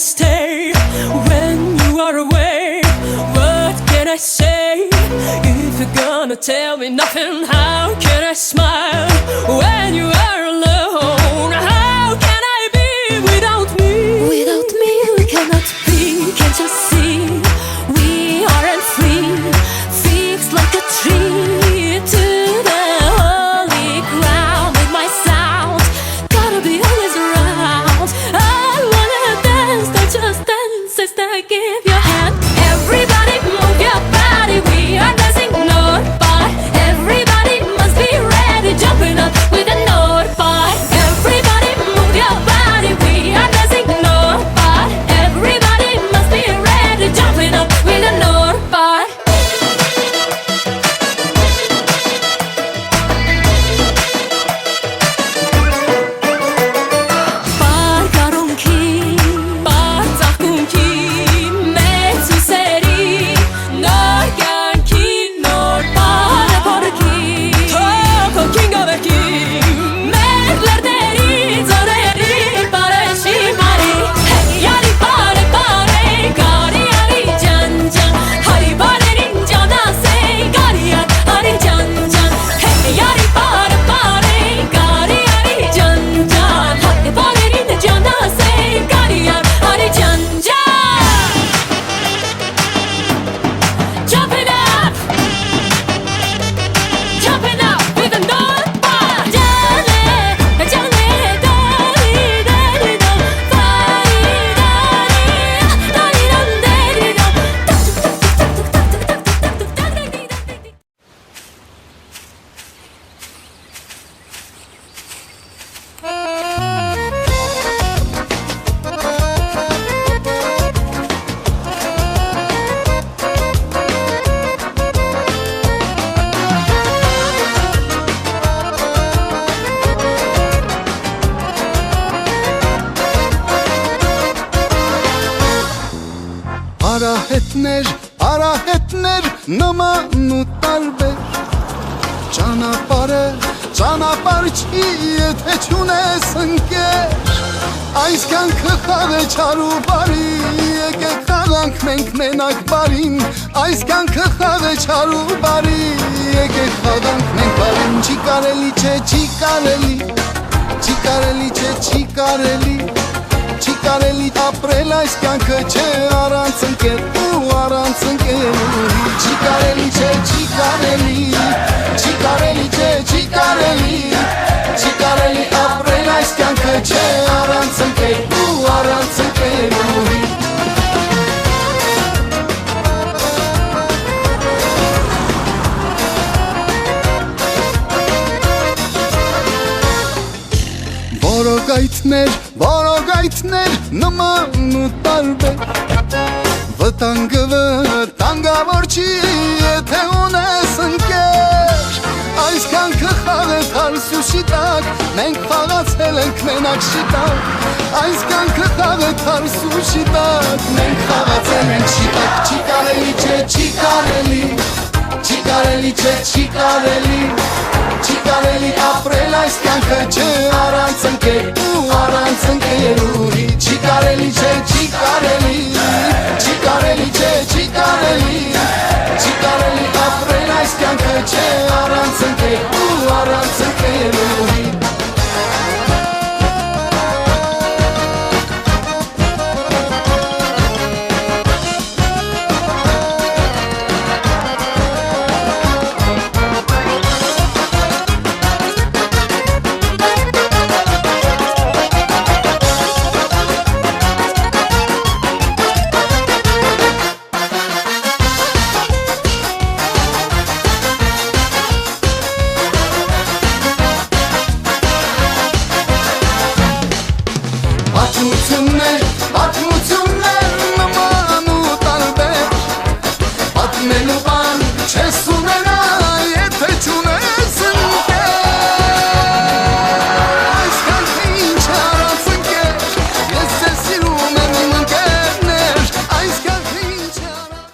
stay when you are away? What can I say if you're gonna tell me nothing? How can I smile when you are alone? How can I be without me? Without me we cannot be. Can't you see? We aren't free. Fixed like a tree to the holy ground. With my sound, gotta be always around. I wanna dance, don't just dance, sister, give your hand. Everybody move your body, we are dancing North by. Everybody must be ready, jumping up with a note. արահետներ նման ու տարբեր ճանապարհ չի եթե չունես ընկեր Այս կյանքը խաղ է չար ու բարի եկեք խաղանք մենք մենակ բարին Այս կյանքը խաղ է չար ու բարի եկեք խաղանք մենք բարին Չի կարելի չէ չի կարելի ապրել այս կյանքը չէ առանց ընկեր ու առանց ընկերուհի Չի կարելի չէ չի կարելի ապրել այս կյանքը չէ առանց ընկեր ու առանց ընկերուհի Որոգայթներ նման ու տարբեր վտանգավոր չի եթե ունես ընկեր Այս կյանքը խաղ է թարս ու շիտակ մենք խաղացել ենք մենակ շիտակ Այս կյանքը խաղ է թարս ու շիտակ մենք խաղացել ենք շիտակ Չի կարելի չէ Չի կարելի ապրել այս կյանքը չէ առանց ընկեր ու առանց ընկերուհի Չի կարելի չէ չի կարելի ապրել այս կյանքը չէ առանց ընկեր ու առանց ընկերուհի